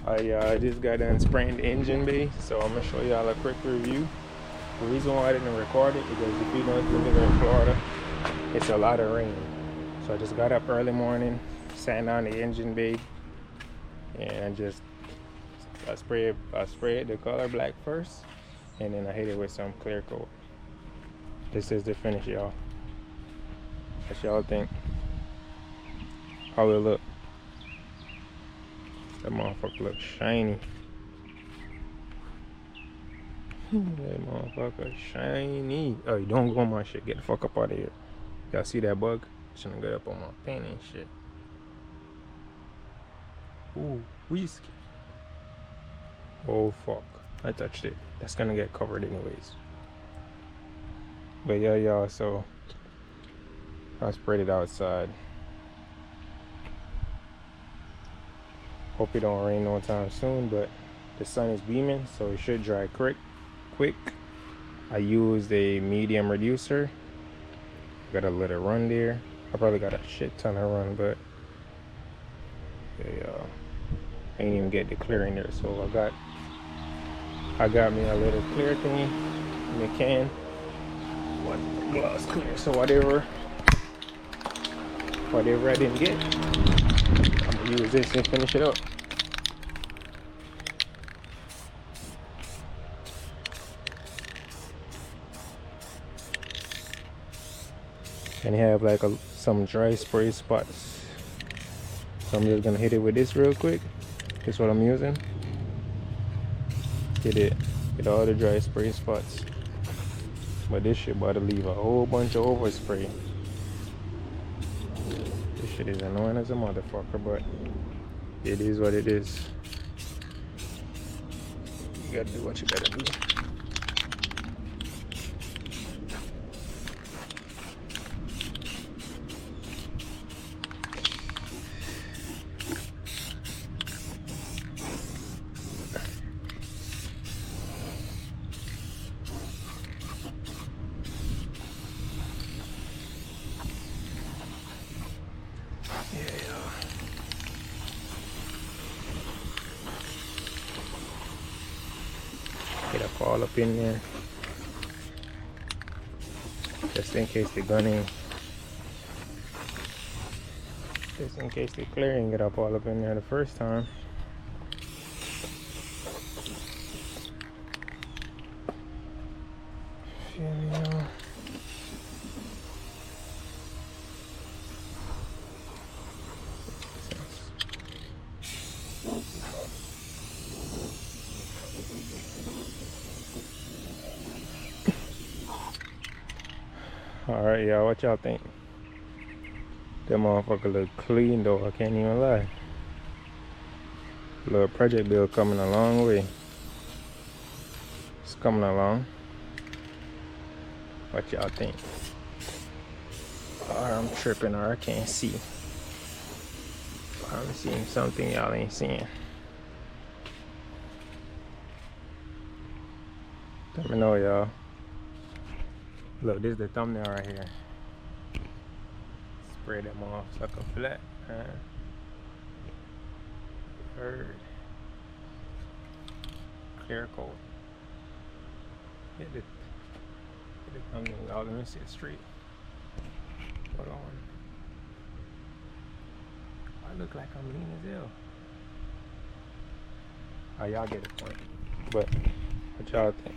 I just got done spraying the engine bay, so I'm gonna show y'all a quick review. The reason why I didn't record it because if you know if you live in Florida, it's a lot of rain. So I just got up early morning, sand down the engine bay, and I sprayed the color black first, and then I hit it with some clear coat. This is the finish, y'all. What y'all think? How it look? That motherfucker looks shiny. That motherfucker shiny. Oh, you don't go on my shit. Get the fuck up out of here. Y'all see that bug? Shouldn't get up on my paint and shit. Ooh, whiskey. Oh fuck. I touched it. That's gonna get covered anyways. But yeah, y'all, so I sprayed it outside. Hope it don't rain no time soon, but the sun is beaming, so it should dry quick. I used a medium reducer. Gotta let it run there. I probably got a shit ton of run, but yeah, I ain't even get the clear in there. So I got me a little clear thing in the can. What gloss clear? So whatever I didn't get, I'm gonna use this and finish it up. And you have like some dry spray spots. So I'm just gonna hit it with this real quick. This is what I'm using. Hit all the dry spray spots. But this shit about to leave a whole bunch of overspray. This shit is annoying as a motherfucker, but it is what it is. You gotta do what you gotta do. Get up all up in there, just in case the gunning, just in case the clearing get up all up in there the first time. Feel me, y'all? Alright, y'all, what y'all think? That motherfucker look clean though, I can't even lie. Little project bill coming a long way. It's coming along. What y'all think? Or I'm tripping, or I can't see. I'm seeing something y'all ain't seeing. Let me know, y'all. Look, this is the thumbnail right here. Spray them off sucker flat. Heard. Clear coat. Hit the thumbnail out. Let me see it straight. Hold on. I look like I'm lean as hell. Oh, y'all get the point. But what y'all think?